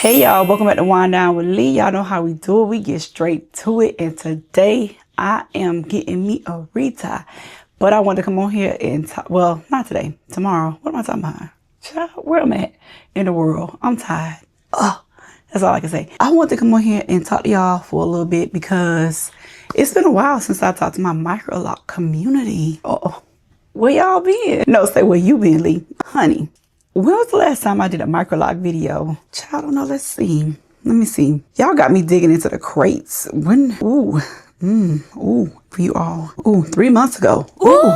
Hey y'all, welcome back to Wind Down with Lee. Y'all know how we do it. We get straight to it. And today I am getting me a retie. But I wanted to come on here and talk, well, not today, tomorrow. What am I talking about? Child, where I'm at in the world. I'm tired. Ugh, that's all I can say. I want to come on here and talk to y'all for a little bit because it's been a while since I talked to my micro lock community. Oh, where y'all been? No, say where you been, Lee. Honey. When was the last time I did a micro lock video? Child, I don't know. Let's see. Let me see. Y'all got me digging into the crates. When? Ooh. For you all. Ooh, 3 months ago. Ooh.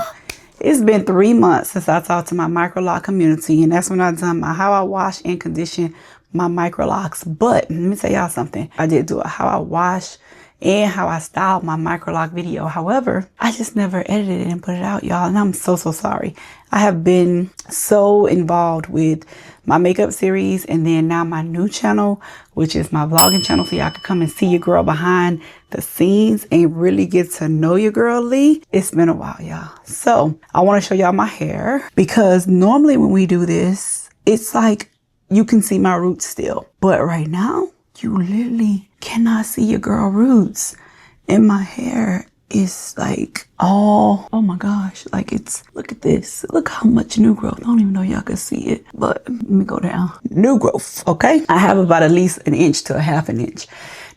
It's been 3 months since I talked to my micro lock community. And that's when I done my how I wash and condition my micro locks. But let me tell y'all something. I did do a how I wash and how I styled my micro lock video. However, I just never edited it and put it out, y'all. And I'm so sorry. I have been so involved with my makeup series and then now my new channel, which is my vlogging channel. So y'all can come and see your girl behind the scenes and really get to know your girl, Lee. It's been a while, y'all. So I want to show y'all my hair because normally when we do this, it's like you can see my roots still. But right now, you literally cannot see your girl roots. And my hair is like all, oh my gosh, like it's, look at this. Look how much new growth. I don't even know y'all can see it, but let me go down. New growth, okay? I have about at least an inch to a half an inch.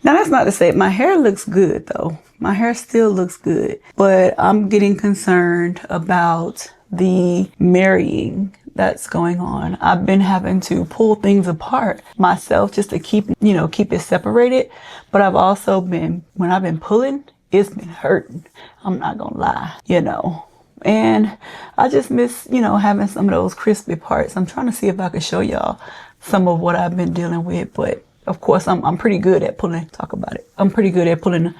Now that's not to say my hair looks good though. My hair still looks good, but I'm getting concerned about the marrying that's going on. I've been having to pull things apart myself just to keep it separated. But I've also been, when I've been pulling, it's been hurting. I'm not gonna lie, And I just miss, having some of those crispy parts. I'm trying to see if I can show y'all some of what I've been dealing with. But of course, I'm pretty good at talk about it. I'm pretty good at pulling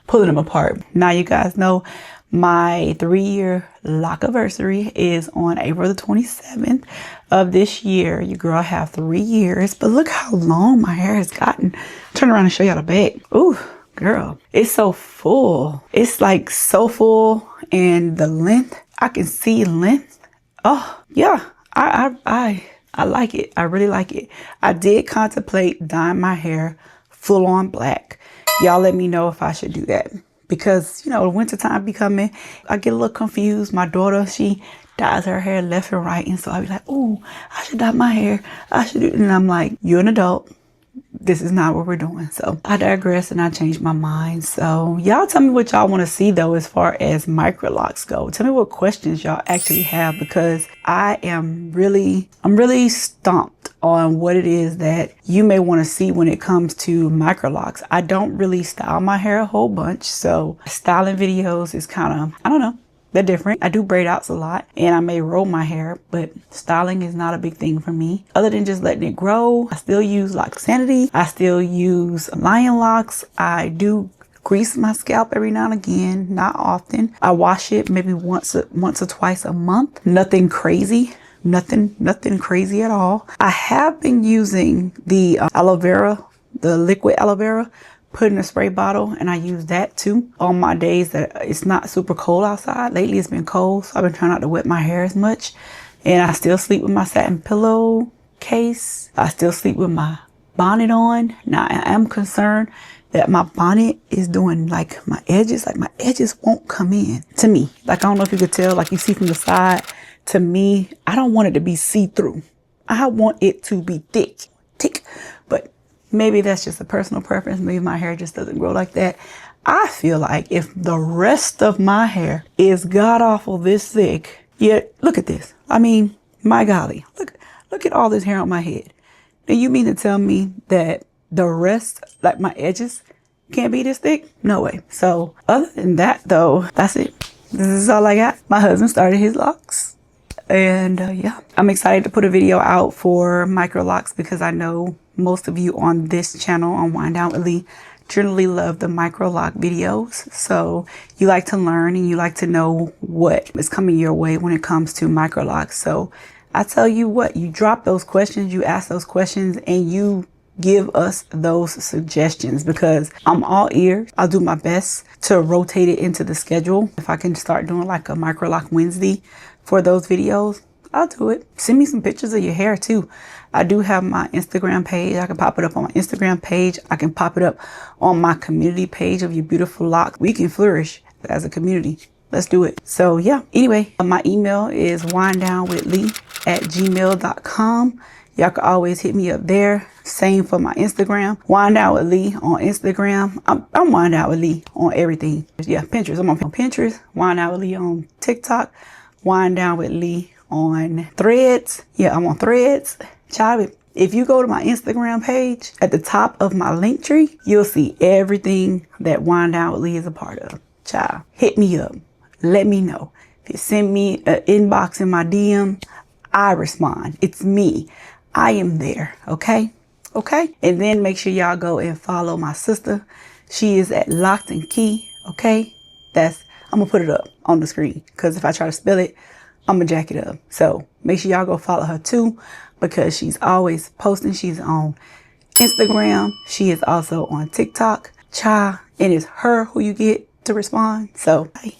them apart. Now you guys know my 3-year lock anniversary is on April the 27th of this year. Your girl have 3 years, but look how long my hair has gotten. Turn around and show y'all the back. Ooh, girl, it's so full. It's like so full, and the length, I can see length. Oh yeah, I like it. I really like it. I did contemplate dyeing my hair full on black. Y'all let me know if I should do that. Because, the winter time be coming, I get a little confused. My daughter, she dyes her hair left and right. And so I be like, oh, I should dye my hair. I should do it. And I'm like, you're an adult. This is not what we're doing. So I digress and I changed my mind. So y'all tell me what y'all want to see though, as far as micro locks go. Tell me what questions y'all actually have, because I'm really stumped on what it is that you may want to see when it comes to micro locks. I don't really style my hair a whole bunch. So styling videos is kind of, I don't know. They're different. I do braid outs a lot and I may roll my hair, but styling is not a big thing for me. Other than just letting it grow, I still use Lock Sanity. I still use Lion Locks. I do grease my scalp every now and again, not often. I wash it maybe once or twice a month. Nothing crazy. Nothing crazy at all. I have been using the aloe vera, the liquid aloe vera, put in a spray bottle, and I use that too on my days that it's not super cold outside. Lately it's been cold, so I've been trying not to wet my hair as much. And I still sleep with my satin pillow case. I still sleep with my bonnet on. Now I am concerned that my bonnet is doing like my edges won't come in to me. Like, I don't know if you could tell, like you see from the side. To me, I don't want it to be see-through. I want it to be thick, but maybe that's just a personal preference. Maybe my hair just doesn't grow like that. I feel like if the rest of my hair is god-awful this thick, yet look at this. I mean, my golly, look at all this hair on my head. Now you mean to tell me that the rest, like my edges, can't be this thick? No way. So other than that though, that's it. This is all I got. My husband started his locks. And yeah, I'm excited to put a video out for micro locks because I know most of you on this channel on Wind Down with Lee generally love the micro lock videos. So you like to learn and you like to know what is coming your way when it comes to micro locks. So I tell you what, you drop those questions, you ask those questions, and you give us those suggestions because I'm all ears. I'll do my best to rotate it into the schedule. If I can start doing like a micro lock Wednesday for those videos, I'll do it. Send me some pictures of your hair too. I do have my Instagram page. I can pop it up on my Instagram page. I can pop it up on my community page of Your Beautiful Locks. We can flourish as a community. Let's do it. So yeah, anyway, my email is winedownwithlee@gmail.com. Y'all can always hit me up there. Same for my Instagram. Wine Down with Lee on Instagram. I'm Wine Down with Lee on everything. Yeah, Pinterest. I'm on Pinterest. Wine Down with Lee on TikTok. Wine Down with Lee on Threads. Yeah, I'm on Threads. Child, if you go to my Instagram page, at the top of my link tree, you'll see everything that Wine Down with Lee is a part of. Child, hit me up. Let me know. If you send me an inbox in my DM, I respond. It's me. I am there. Okay? Okay? And then make sure y'all go and follow my sister. She is at Locked and Key. Okay? I'm going to put it up on the screen, because if I try to spell it, I'm going to jack it up. So make sure y'all go follow her too, because she's always posting. She's on Instagram. She is also on TikTok. Child, and it's her who you get to respond. So, hey.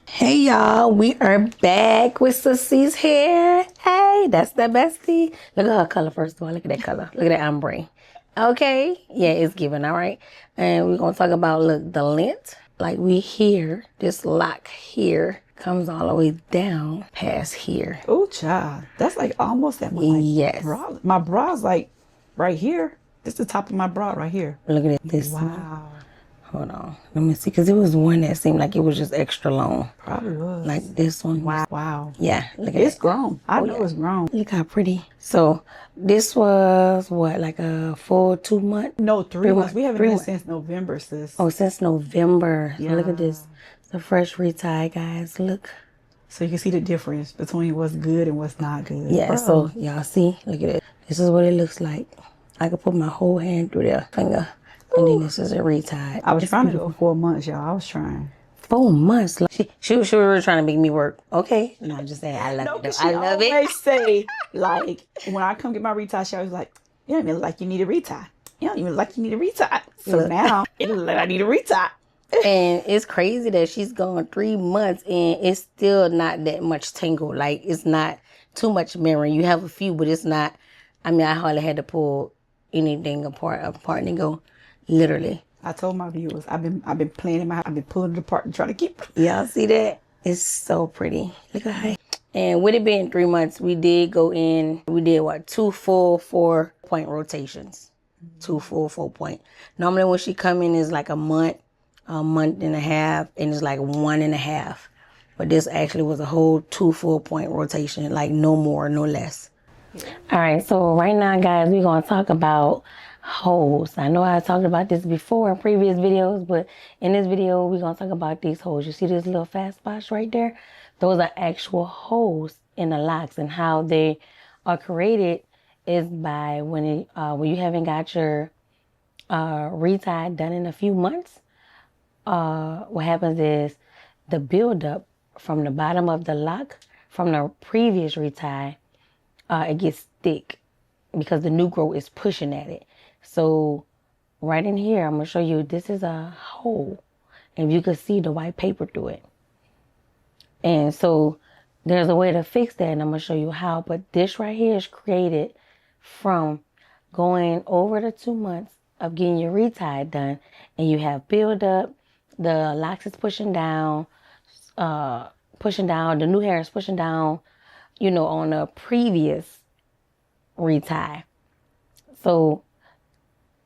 Hey y'all, we are back with Sissy's hair. Hey, that's the bestie. Look at her color first of all. Look at that color. Look at that ombre. Okay, yeah, it's given, all right. And we're gonna talk about, look, the length. Like we here, this lock here comes all the way down past here. Oh, child, that's like almost at my yes. bra. My bra's like right here. This is the top of my bra right here. Look at this. Wow. Hold on, let me see, because it was one that seemed like it was just extra long. Probably was. Like this one. Wow. Yeah, look at it. It's grown. I know it's grown. Look how pretty. So this was what, like a full 2 months? No, 3 months. We haven't been since November, sis. Oh, since November. Yeah. So look at this. The fresh retie, guys. Look. So you can see the difference between what's good and what's not good. Yeah, Bro. so y'all see, look at it. This is what it looks like. I could put my whole hand through their finger. And then this is a retie. I was trying to go 4 months, y'all. I was trying. 4 months? Like, she was really trying to make me work. Okay. No, I'm just saying, I love it. I love it. I always say, like, when I come get my retie, she always like, you don't even look like you need a retie. You don't even look like you need a retie. So look. Now, it looks like I need a retie. And it's crazy that she's gone 3 months and it's still not that much tingle. Like, it's not too much mirroring. You have a few, but it's not. I mean, I hardly had to pull anything apart and go. Literally. I told my viewers, I've been playing in my house. I've been pulling it apart and trying to keep it. Y'all see that? It's so pretty. Look at her. And with it being 3 months, we did go in. We did what? 2 full 4-point rotations. 2 full 4-point. Normally when she come in is like a month and a half, and it's like 1.5. But this actually was a whole 2 full-point rotation, like no more, no less. Yeah. All right, so right now, guys, we're gonna talk about holes. I know I talked about this before in previous videos, but in this video we're gonna talk about these holes. You see this little fat spots right there? Those are actual holes in the locks, and how they are created is by when you haven't got your retie done in a few months. What happens is the buildup from the bottom of the lock from the previous retie, it gets thick because the new growth is pushing at it. So right in here, I'm going to show you, this is a hole. And you can see the white paper through it. And so there's a way to fix that, and I'm going to show you how. But this right here is created from going over the 2 months of getting your retie done. And you have buildup, the locks is pushing down, the new hair is pushing down, you know, on a previous retie. So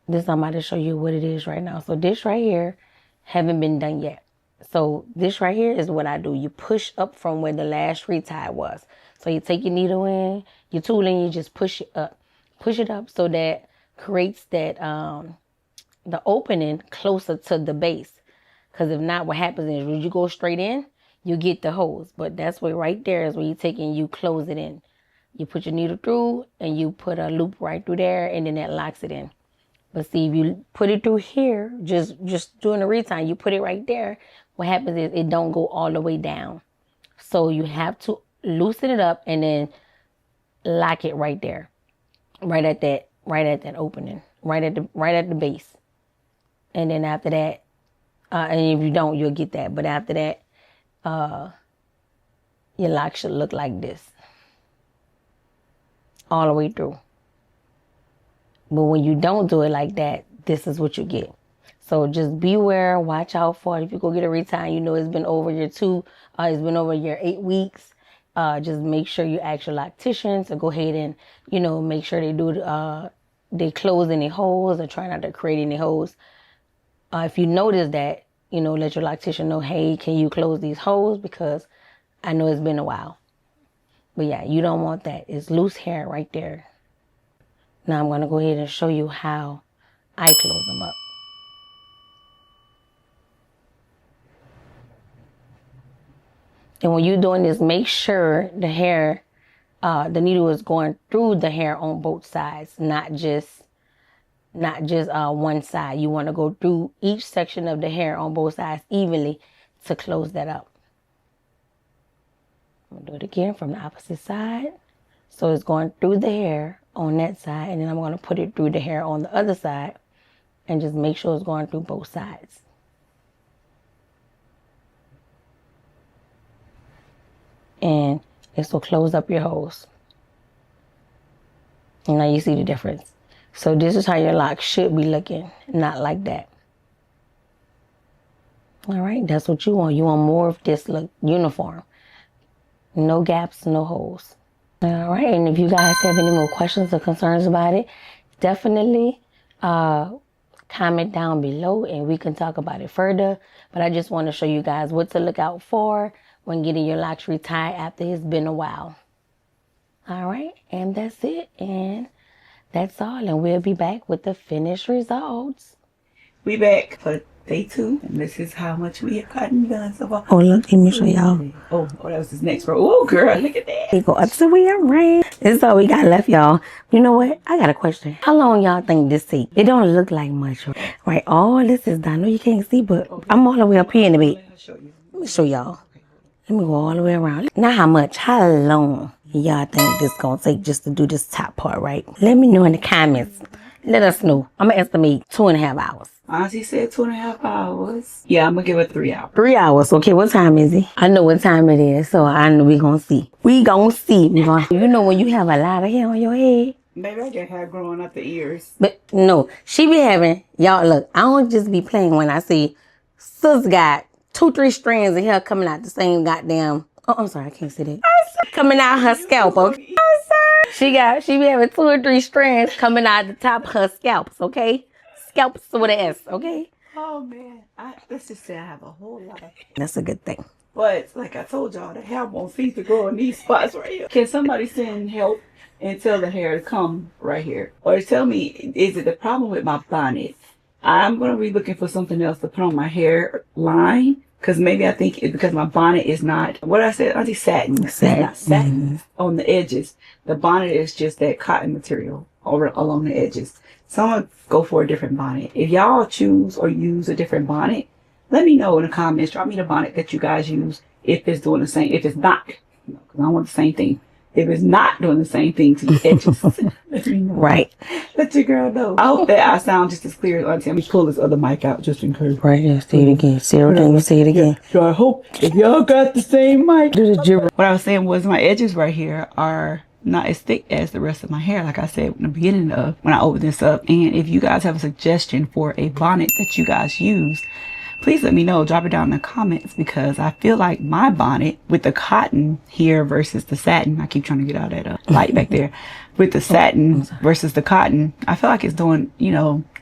this, I'm about to show you what it is right now. So this right here haven't been done yet. So this right here is what I do. You push up from where the last retie was. So you take your needle in, your tool in, you just push it up. Push it up so that creates that the opening closer to the base. Because if not, what happens is when you go straight in, you get the holes. But that's where right there is where you take and you close it in. You put your needle through and you put a loop right through there, and then that locks it in. But see, if you put it through here, just doing the retie, you put it right there, what happens is it don't go all the way down. So you have to loosen it up and then lock it right there. Right at that opening. Right at the base. And then after that, and if you don't, you'll get that. But after that, your lock should look like this. all the way through. But when you don't do it like that, this is what you get. So just beware, watch out for it. If you go get a retie, you know it's been over your it's been over your 8 weeks. Just make sure you ask your lactician to go ahead and, make sure they close any holes or try not to create any holes. If you notice that, let your lactician know, hey, can you close these holes? Because I know it's been a while. But yeah, you don't want that. It's loose hair right there. Now I'm going to go ahead and show you how I close them up. And when you're doing this, make sure the hair, the needle is going through the hair on both sides, not just one side. You want to go through each section of the hair on both sides evenly to close that up. I'm going to do it again from the opposite side. So it's going through the hair on that side, and then I'm going to put it through the hair on the other side and just make sure it's going through both sides. And this will close up your holes. And now you see the difference. So this is how your locks should be looking, not like that. All right, that's what you want. You want more of this look uniform. No gaps, no holes. All right, and if you guys have any more questions or concerns about it, definitely comment down below and we can talk about it further. But I just want to show you guys what to look out for when getting your locks retied after it's been a while. All right, and that's it, and that's all, and we'll be back with the finished results. We back for day 2, and this is how much we have gotten done so far. Oh, look, let me show y'all. Oh, that was his next row. Oh, girl, look at that. We go up to where rain. This is all we got left, y'all. You know what? I got a question. How long y'all think this take? It don't look like much, right? All this is done. I know you can't see, but I'm all the way up here in the bed. Let me show y'all. Let me go all the way around. Now how long y'all think this gonna take just to do this top part, right? Let me know in the comments. Let us know. I'm gonna estimate 2.5 hours. Auntie said 2.5 hours. Yeah, I'm gonna give it 3 hours. 3 hours. Okay, what time is it? I know what time it is, so I know we gonna see. You know when you have a lot of hair on your head? Maybe I get hair growing up the ears. But no, she be having, y'all look, I don't just be playing when I see sis got 2-3 strands of hair coming out the same goddamn, I'm sorry, I can't say that. Coming out her scalp, okay? She be having 2 or 3 strands coming out the top of her scalps, okay? Scalps with an S, okay? Oh man, let's just say I have a whole lot of. That's a good thing. But like I told y'all, the hair won't cease to grow in these spots right here. Can somebody send help and tell the hair to come right here? Or tell me, is it the problem with my bonnet? I'm going to be looking for something else to put on my hairline. Because maybe I think it's because my bonnet is not, what I said, Auntie, satin. It's not satin on the edges. The bonnet is just that cotton material over along the edges. So I'm going to go for a different bonnet. If y'all choose or use a different bonnet, let me know in the comments. Drop me the bonnet that you guys use if it's doing the same. If it's not, because I don't want the same thing. If it's not doing the same thing to the edges, let me know. Right. Let your girl know. I hope that I sound just as clear as Auntie. Let me pull this other mic out just in case. Right, yeah, say it again. Say everything you say it again. Yeah. So I hope if y'all got the same mic. Do the gibber. What I was saying was my edges right here are not as thick as the rest of my hair, like I said in the beginning of when I opened this up. And if you guys have a suggestion for a bonnet that you guys use, please let me know. Drop it down in the comments, because I feel like my bonnet with the cotton here versus the satin, I keep trying to get out that light back there, with the satin versus the cotton, I feel like it's doing,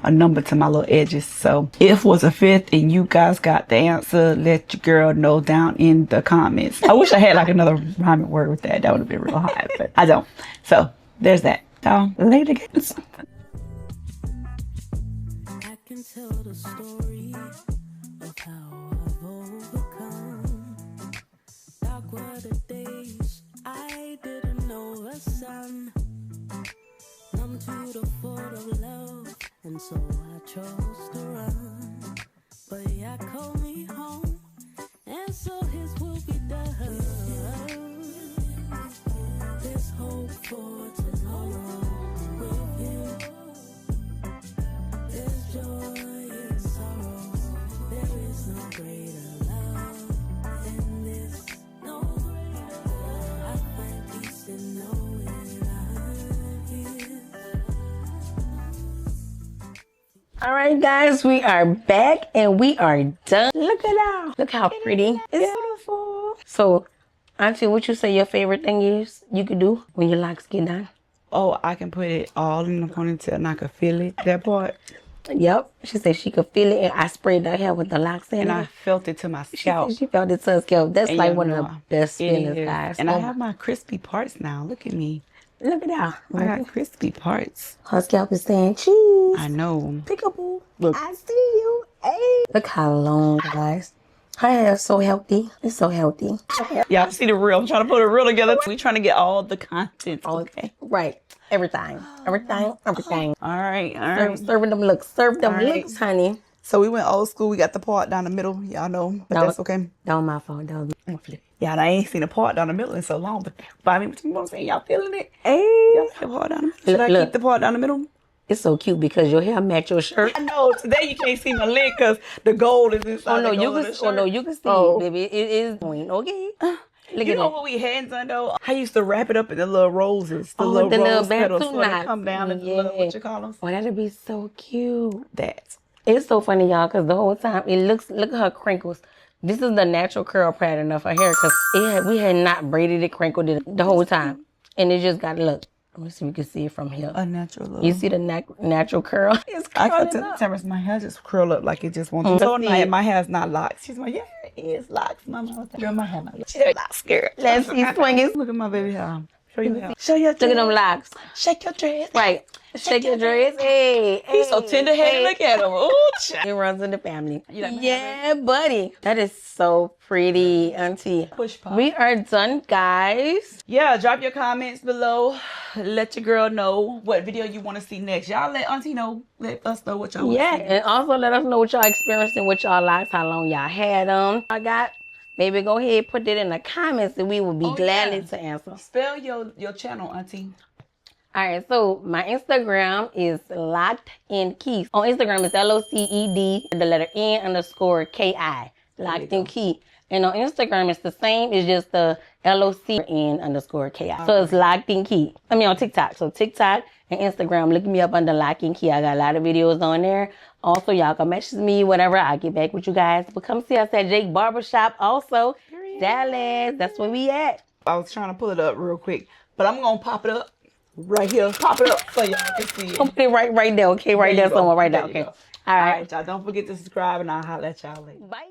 a number to my little edges. So if was a fifth and you guys got the answer, let your girl know down in the comments. I wish I had like another rhyming word with that. That would have been real high, but I don't. So there's that. Later, guys. I can tell the story of how I've overcome. Dark were the days I didn't know the sun. Numb to the thought of love, and so I chose to run. But yeah, called me home, and so his will be done. There's hope for tomorrow with him. There's joy in sorrow. There is no greater love than this. No, I find peace in knowing I All right, guys, we are back and we are done. Look at that. Look how pretty. It's beautiful. So, Auntie, what you say your favorite thing is you could do when your locks get done? Oh, I can put it all in the ponytail and I can feel it, that part. Yep. She said she could feel it, and I sprayed her hair with the locks in And it. I felt it to my She scalp. said she felt it to her scalp. That's And like you one of know, the best it feelings, is. guys. And I have my crispy parts now. Look at me. Look at that. I got crispy parts. Her scalp is saying cheese. I know. Peekaboo. Look. I see you. Hey. Look how long, guys. Her hair is so healthy. It's so healthy. Yeah, I see the reel. I'm trying to put a reel together. We trying to get all the content. Okay. Right. Everything. Everything. Everything. All right. Serving them looks. Serve them All right. looks, honey. So we went old school. We got the part down the middle. Y'all know, but that's okay. That was my fault. That was I'm gonna flip. Yeah, and I ain't seen a part down the middle in so long. But I mean, you know what I'm saying? Y'all feeling it? Hey. Y'all see the part down the middle? Should I Look. keep the part down the middle? It's so cute because your hair match your shirt. I know. Today you can't see my leg because the gold is inside. Oh no, the you gold of can. the Oh no, shirt. you can see, Oh. baby. It is going okay. Look You at know that. what we hands on though? I used to wrap it up in the little roses, the Oh, little the little rose petals, bamboo so they knots. come down and the Yeah. little, what you call them? Oh, that'd be so cute. That. It's so funny, y'all, because the whole time it looks. Look at her crinkles. This is the natural curl pattern of her hair because we had not braided it, crinkled it the whole time, and it just got look. Let me see if you can see it from here. A natural look. You see the natural curl? It's I curling can tell up. Terrence my hair just curl up like it just wants to. So my hair's not locks. She's like, yeah, it is locks, mama. Girl, my hair not locks. She's not scared. Let's see swinging. Look at my baby hair. Show your hair. Show your Look at them locks. Shake your dress. Right. Shake your dress. Hey. He's so tender-headed. Hey. Look at him. Ooh, child. It runs in the family. You like my Yeah, buddy. That is so pretty, Auntie. Push pop. We are done, guys. Yeah, drop your comments below. Let your girl know what video you want to see next. Y'all let Auntie know. Let us know what y'all want Yeah, to see. and also let us know what y'all experiencing with y'all locks, how long y'all had them. I got. Maybe go ahead, put it in the comments, and we will be gladly to answer. Spell your channel, Auntie. All right, so my Instagram is Locked in Key. On Instagram, it's LOCED, the letter N_KI. Locked in Key. And on Instagram, it's the same. It's just the LOCN_KI. So it's Locked in Key. I mean, on TikTok. So TikTok and Instagram, look me up under Locked in Key. I got a lot of videos on there. Also, y'all can message me, whatever. I'll get back with you guys. But come see us at Jake Barbershop also. Dallas, that's where we at. I was trying to pull it up real quick, but I'm going to pop it up right here. Pop it up so y'all can see it. I'll put it right there, okay? Right there somewhere, right there, okay? All right. All right, y'all. Don't forget to subscribe, and I'll holler at y'all later. Bye.